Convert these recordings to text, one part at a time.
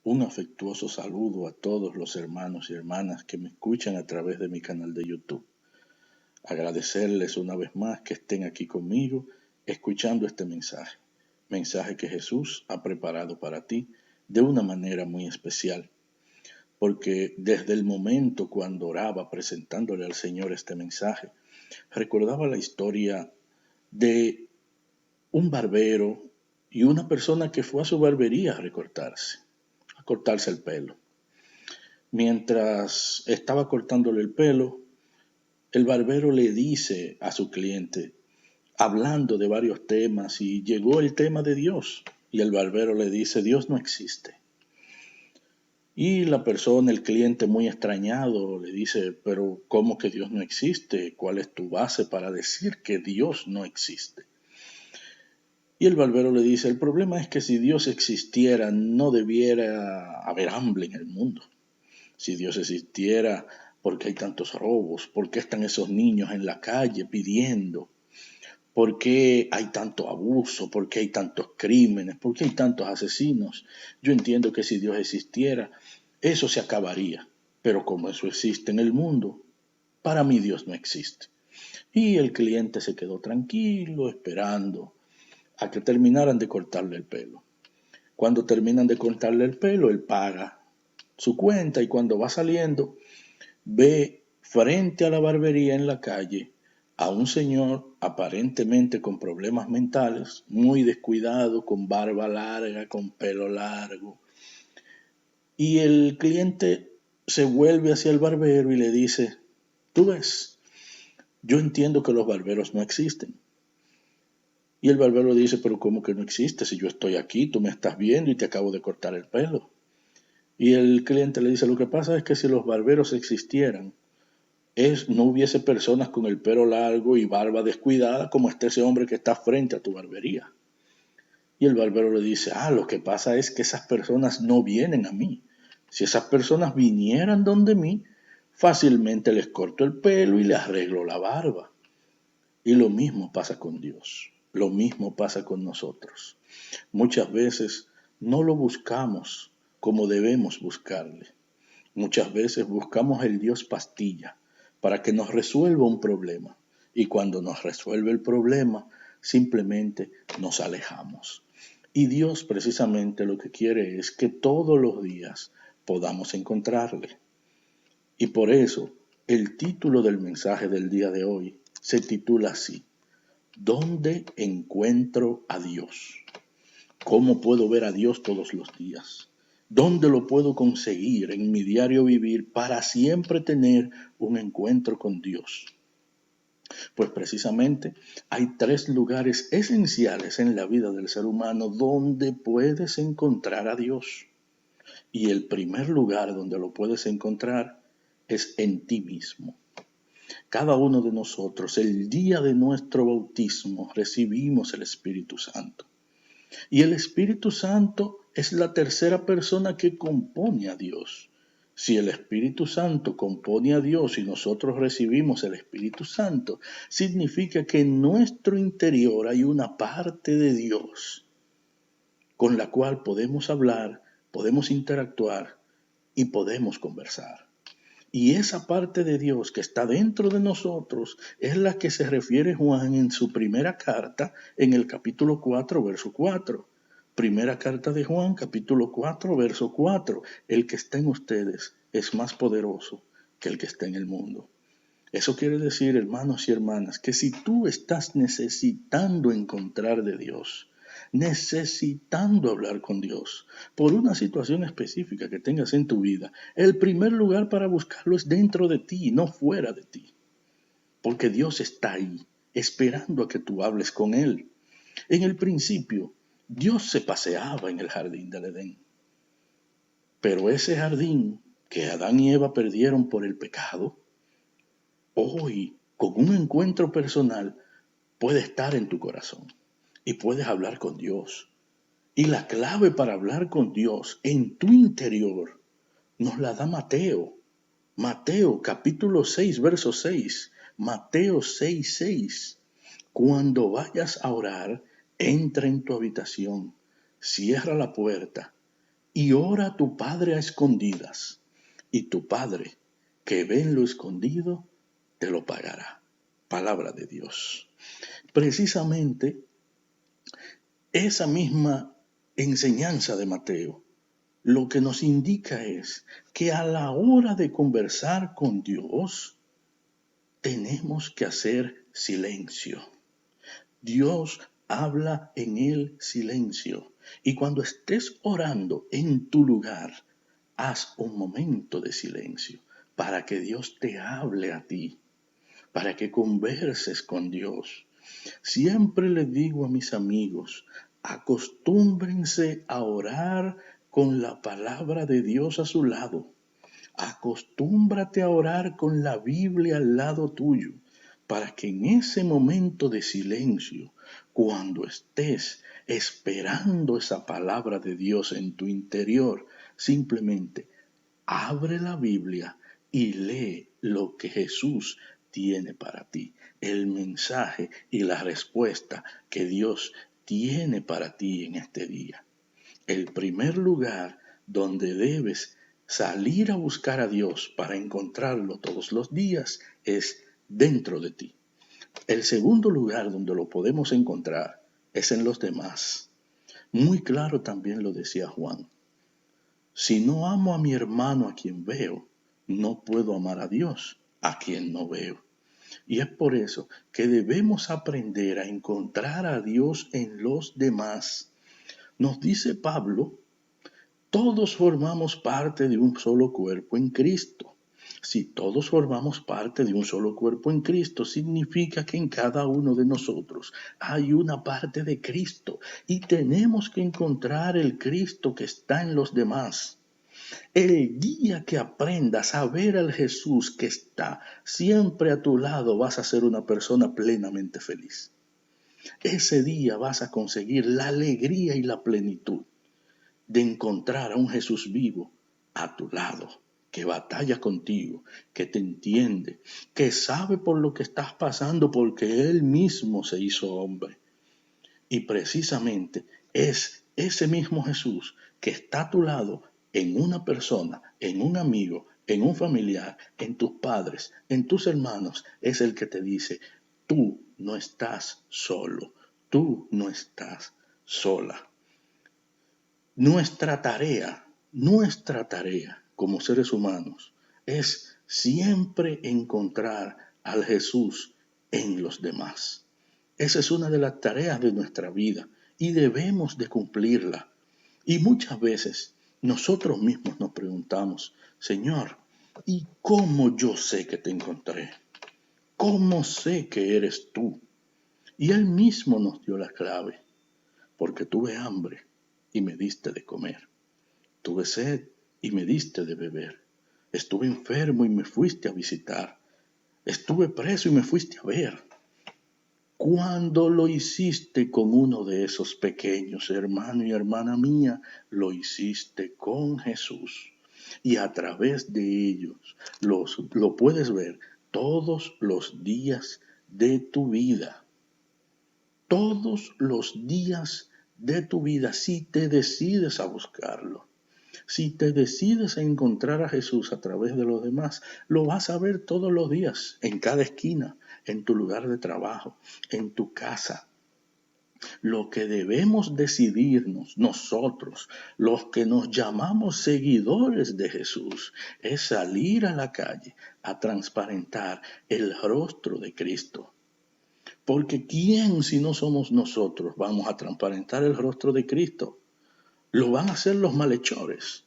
Un afectuoso saludo a todos los hermanos y hermanas que me escuchan a través de mi canal de YouTube. Agradecerles una vez más que estén aquí conmigo escuchando este mensaje que Jesús ha preparado para ti de una manera muy especial, porque desde el momento cuando oraba presentándole al Señor este mensaje, recordaba la historia de un barbero y una persona que fue a su barbería a cortarse el pelo. Mientras estaba cortándole el pelo, el barbero le dice a su cliente, hablando de varios temas, y llegó el tema de Dios. Y el barbero le dice, Dios no existe. Y la persona, el cliente muy extrañado, le dice, pero ¿cómo que Dios no existe? ¿Cuál es tu base para decir que Dios no existe? Y el barbero le dice, el problema es que si Dios existiera, no debiera haber hambre en el mundo. Si Dios existiera, ¿por qué hay tantos robos? ¿Por qué están esos niños en la calle pidiendo? ¿Por qué hay tanto abuso? ¿Por qué hay tantos crímenes? ¿Por qué hay tantos asesinos? Yo entiendo que si Dios existiera, eso se acabaría. Pero como eso existe en el mundo, para mí Dios no existe. Y el cliente se quedó tranquilo, esperando a que terminaran de cortarle el pelo. Cuando terminan de cortarle el pelo, él paga su cuenta y cuando va saliendo, ve frente a la barbería en la calle a un señor aparentemente con problemas mentales, muy descuidado, con barba larga, con pelo largo. Y el cliente se vuelve hacia el barbero y le dice, tú ves, yo entiendo que los barberos no existen. Y el barbero dice, pero ¿cómo que no existe? Si yo estoy aquí, tú me estás viendo y te acabo de cortar el pelo. Y el cliente le dice, lo que pasa es que si los barberos existieran, no hubiese personas con el pelo largo y barba descuidada como está ese hombre que está frente a tu barbería. Y el barbero le dice, lo que pasa es que esas personas no vienen a mí. Si esas personas vinieran donde mí, fácilmente les corto el pelo y les arreglo la barba. Y lo mismo pasa con Dios, lo mismo pasa con nosotros. Muchas veces no lo buscamos como debemos buscarle. Muchas veces buscamos el Dios pastilla para que nos resuelva un problema. Y cuando nos resuelve el problema, simplemente nos alejamos. Y Dios precisamente lo que quiere es que todos los días podamos encontrarle. Y por eso el título del mensaje del día de hoy se titula así: ¿Dónde encuentro a Dios? ¿Cómo puedo ver a Dios todos los días? ¿Dónde lo puedo conseguir en mi diario vivir para siempre tener un encuentro con Dios? Pues precisamente hay 3 lugares esenciales en la vida del ser humano donde puedes encontrar a Dios. Y el primer lugar donde lo puedes encontrar es en ti mismo. Cada uno de nosotros, el día de nuestro bautismo, recibimos el Espíritu Santo. Y el Espíritu Santo es la tercera persona que compone a Dios. Si el Espíritu Santo compone a Dios y nosotros recibimos el Espíritu Santo, significa que en nuestro interior hay una parte de Dios con la cual podemos hablar, podemos interactuar y podemos conversar. Y esa parte de Dios que está dentro de nosotros es la que se refiere Juan en su primera carta, en el capítulo 4, verso 4. Primera carta de Juan, capítulo 4, verso 4. El que está en ustedes es más poderoso que el que está en el mundo. Eso quiere decir, hermanos y hermanas, que si tú estás necesitando encontrar de Dios, necesitando hablar con Dios por una situación específica que tengas en tu vida, el primer lugar para buscarlo es dentro de ti, no fuera de ti. Porque Dios está ahí, esperando a que tú hables con Él. En el principio, Dios se paseaba en el jardín del Edén. Pero ese jardín que Adán y Eva perdieron por el pecado, hoy, con un encuentro personal, puede estar en tu corazón y puedes hablar con Dios. Y la clave para hablar con Dios en tu interior nos la da Mateo. Mateo capítulo 6, verso 6. Mateo 6, 6. Cuando vayas a orar, entra en tu habitación, cierra la puerta y ora a tu Padre a escondidas, y tu Padre, que ve en lo escondido, te lo pagará. Palabra de Dios. Precisamente esa misma enseñanza de Mateo lo que nos indica es que a la hora de conversar con Dios tenemos que hacer silencio. Dios habla en el silencio. Y cuando estés orando en tu lugar, haz un momento de silencio para que Dios te hable a ti, para que converses con Dios. Siempre le digo a mis amigos, acostúmbrense a orar con la palabra de Dios a su lado. Acostúmbrate a orar con la Biblia al lado tuyo, para que en ese momento de silencio, cuando estés esperando esa palabra de Dios en tu interior, simplemente abre la Biblia y lee lo que Jesús tiene para ti, el mensaje y la respuesta que Dios tiene para ti en este día. El primer lugar donde debes salir a buscar a Dios para encontrarlo todos los días es dentro de ti. El segundo lugar donde lo podemos encontrar es en los demás. Muy claro también lo decía Juan. Si no amo a mi hermano a quien veo, no puedo amar a Dios a quien no veo. Y es por eso que debemos aprender a encontrar a Dios en los demás. Nos dice Pablo, todos formamos parte de un solo cuerpo en Cristo. Si todos formamos parte de un solo cuerpo en Cristo, significa que en cada uno de nosotros hay una parte de Cristo y tenemos que encontrar el Cristo que está en los demás. El día que aprendas a ver al Jesús que está siempre a tu lado, vas a ser una persona plenamente feliz. Ese día vas a conseguir la alegría y la plenitud de encontrar a un Jesús vivo a tu lado, que batalla contigo, que te entiende, que sabe por lo que estás pasando porque Él mismo se hizo hombre. Y precisamente es ese mismo Jesús que está a tu lado en una persona, en un amigo, en un familiar, en tus padres, en tus hermanos, es el que te dice, tú no estás solo, tú no estás sola. Nuestra tarea como seres humanos es siempre encontrar al Jesús en los demás. Esa es una de las tareas de nuestra vida y debemos de cumplirla. Y muchas veces nosotros mismos nos preguntamos, Señor, ¿y cómo yo sé que te encontré? ¿Cómo sé que eres tú? Y Él mismo nos dio la clave, porque tuve hambre y me diste de comer. Tuve sed y me diste de beber. Estuve enfermo y me fuiste a visitar. Estuve preso y me fuiste a ver. Cuando lo hiciste con uno de esos pequeños, hermano y hermana mía, lo hiciste con Jesús. Y a través de ellos lo puedes ver todos los días de tu vida. Todos los días de tu vida, si te decides a buscarlo. Si te decides a encontrar a Jesús a través de los demás, lo vas a ver todos los días, en cada esquina, en tu lugar de trabajo, en tu casa. Lo que debemos decidirnos nosotros, los que nos llamamos seguidores de Jesús, es salir a la calle a transparentar el rostro de Cristo. Porque ¿quién si no somos nosotros vamos a transparentar el rostro de Cristo? Lo van a hacer los malhechores.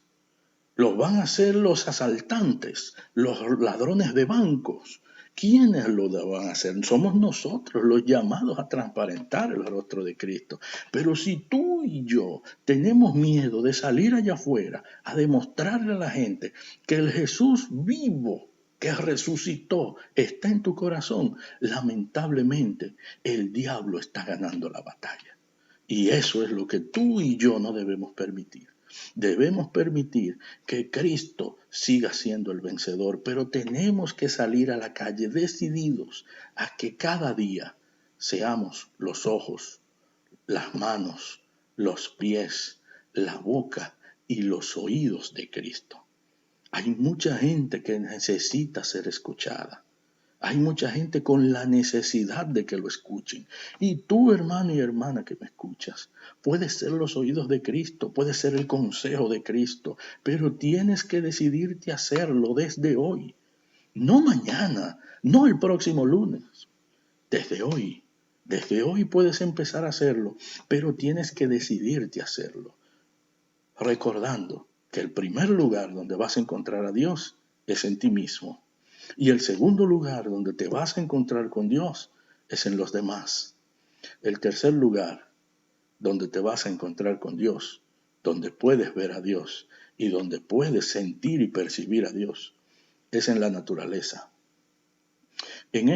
Los van a hacer los asaltantes, los ladrones de bancos. ¿Quiénes lo van a hacer? Somos nosotros los llamados a transparentar el rostro de Cristo. Pero si tú y yo tenemos miedo de salir allá afuera a demostrarle a la gente que el Jesús vivo que resucitó está en tu corazón, lamentablemente el diablo está ganando la batalla. Y eso es lo que tú y yo no debemos permitir. Debemos permitir que Cristo siga siendo el vencedor, pero tenemos que salir a la calle decididos a que cada día seamos los ojos, las manos, los pies, la boca y los oídos de Cristo. Hay mucha gente que necesita ser escuchada. Hay mucha gente con la necesidad de que lo escuchen. Y tú, hermano y hermana que me escuchas, puedes ser los oídos de Cristo, puedes ser el consejo de Cristo, pero tienes que decidirte a hacerlo desde hoy. No mañana, no el próximo lunes. Desde hoy puedes empezar a hacerlo, pero tienes que decidirte a hacerlo. Recordando que el primer lugar donde vas a encontrar a Dios es en ti mismo. Y el segundo lugar donde te vas a encontrar con Dios es en los demás. El tercer lugar donde te vas a encontrar con Dios, donde puedes ver a Dios y donde puedes sentir y percibir a Dios, es en la naturaleza. En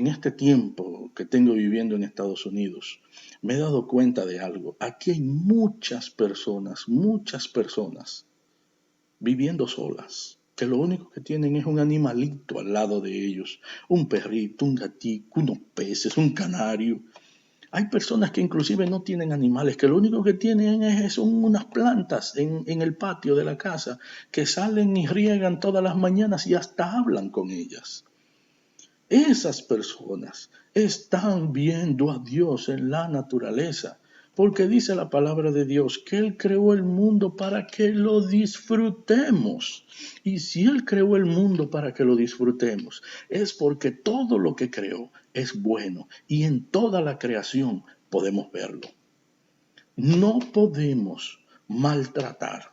este tiempo que tengo viviendo en Estados Unidos, me he dado cuenta de algo. Aquí hay muchas personas viviendo solas, que lo único que tienen es un animalito al lado de ellos, un perrito, un gatito, unos peces, un canario. Hay personas que inclusive no tienen animales, que lo único que tienen son unas plantas en el patio de la casa, que salen y riegan todas las mañanas y hasta hablan con ellas. Esas personas están viendo a Dios en la naturaleza, porque dice la palabra de Dios que Él creó el mundo para que lo disfrutemos. Y si Él creó el mundo para que lo disfrutemos, es porque todo lo que creó es bueno y en toda la creación podemos verlo. No podemos maltratar,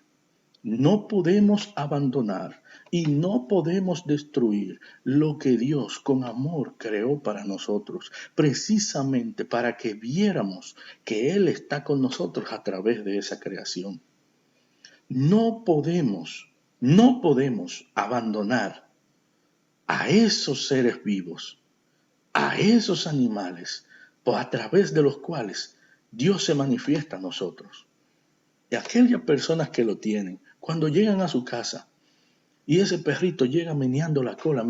no podemos abandonar y no podemos destruir lo que Dios con amor creó para nosotros, precisamente para que viéramos que Él está con nosotros a través de esa creación. No podemos abandonar a esos seres vivos, a esos animales, a través de los cuales Dios se manifiesta a nosotros. Y aquellas personas que lo tienen, cuando llegan a su casa y ese perrito llega meneando la cola,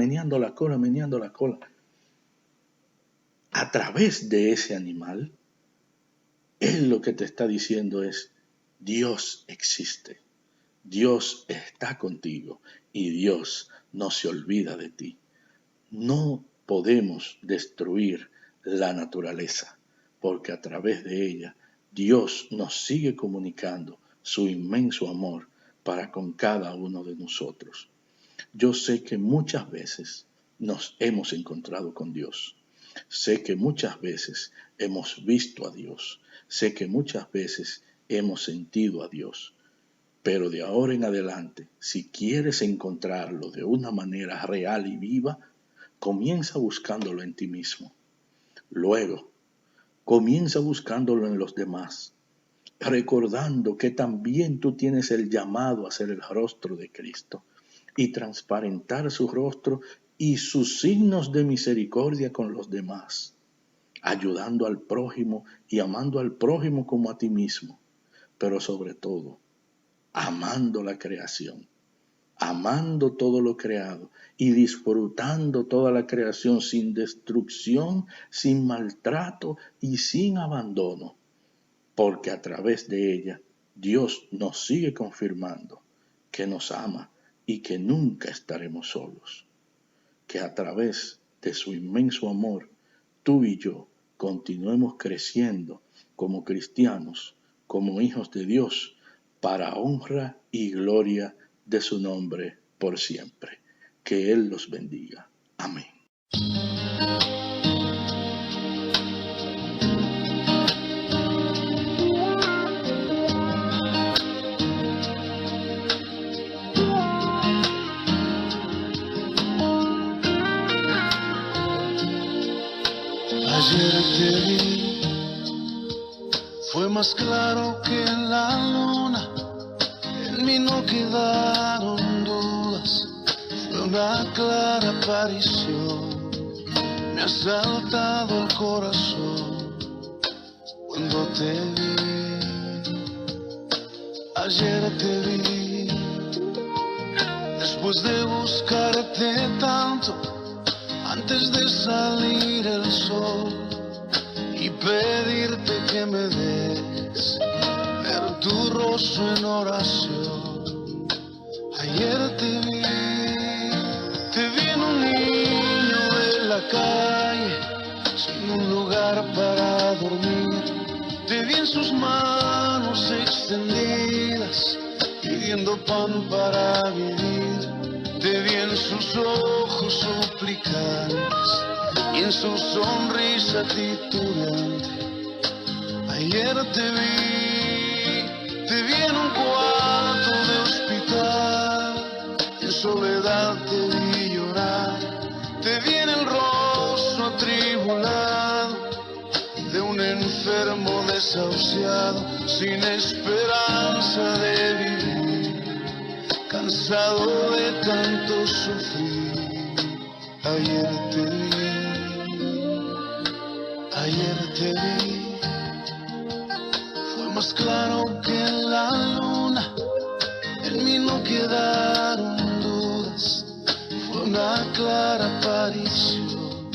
a través de ese animal, Él lo que te está diciendo es, Dios existe, Dios está contigo y Dios no se olvida de ti. No podemos destruir la naturaleza, porque a través de ella Dios nos sigue comunicando su inmenso amor para con cada uno de nosotros. Yo sé que muchas veces nos hemos encontrado con Dios. Sé que muchas veces hemos visto a Dios. Sé que muchas veces hemos sentido a Dios. Pero de ahora en adelante, si quieres encontrarlo de una manera real y viva, comienza buscándolo en ti mismo. Luego, comienza buscándolo en los demás, recordando que también tú tienes el llamado a ser el rostro de Cristo y transparentar su rostro y sus signos de misericordia con los demás, ayudando al prójimo y amando al prójimo como a ti mismo, pero sobre todo, amando la creación, amando todo lo creado y disfrutando toda la creación sin destrucción, sin maltrato y sin abandono, porque a través de ella Dios nos sigue confirmando que nos ama y que nunca estaremos solos, que a través de su inmenso amor, tú y yo continuemos creciendo como cristianos, como hijos de Dios, para honra y gloria de su nombre por siempre. Que Él los bendiga. Amén. Ayer te vi, fue más claro que la luna, en mí no quedaron dudas, fue una clara aparición, me ha saltado el corazón cuando te vi. Ayer te vi, después de buscarte tanto, antes de salir el sol y pedirte que me dejes ver tu rostro en oración. Ayer te vi en un niño de la calle, sin un lugar para dormir. Te vi en sus manos extendidas, pidiendo pan para vivir. Te vi en sus ojos suplicantes y en su sonrisa titubeante. Ayer te vi en un cuarto de hospital, en soledad te vi llorar. Te vi en el rostro atribulado de un enfermo desahuciado, sin esperanza de vivir, cansado de tanto sufrir. Ayer te vi, fue más claro que la luna, en mí no quedaron dudas, fue una clara aparición,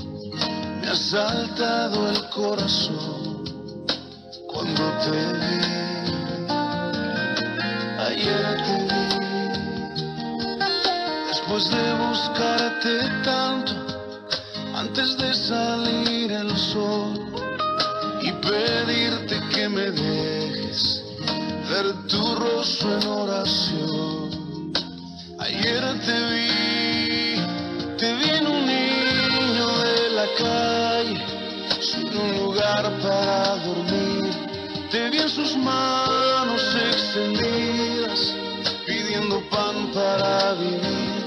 me ha asaltado el corazón cuando te vi. Ayer te vi, después de buscarte tanto, antes de salir el sol, y pedirte que me dejes ver tu rostro en oración. Ayer te vi en un niño de la calle, sin un lugar para dormir. Te vi en sus manos extendidas, pidiendo pan para vivir.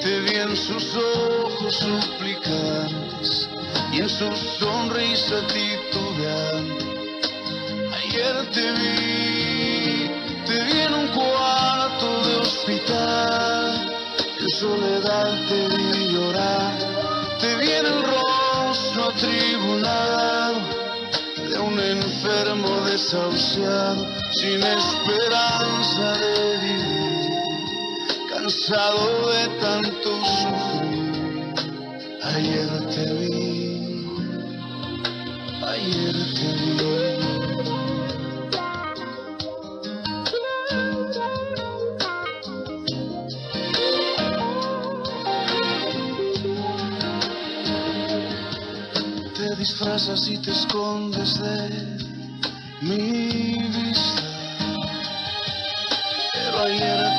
Te vi en sus ojos suplicantes y en su sonrisa titubeante. Ayer te vi en un cuarto de hospital, en soledad te vi llorar. Te vi en el rostro atribulado de un enfermo desahuciado, sin esperanza de vivir, cansado de tanto sufrir. Ayer te vi, ayer te vi. Te disfrazas y te escondes de mi vista, pero ayer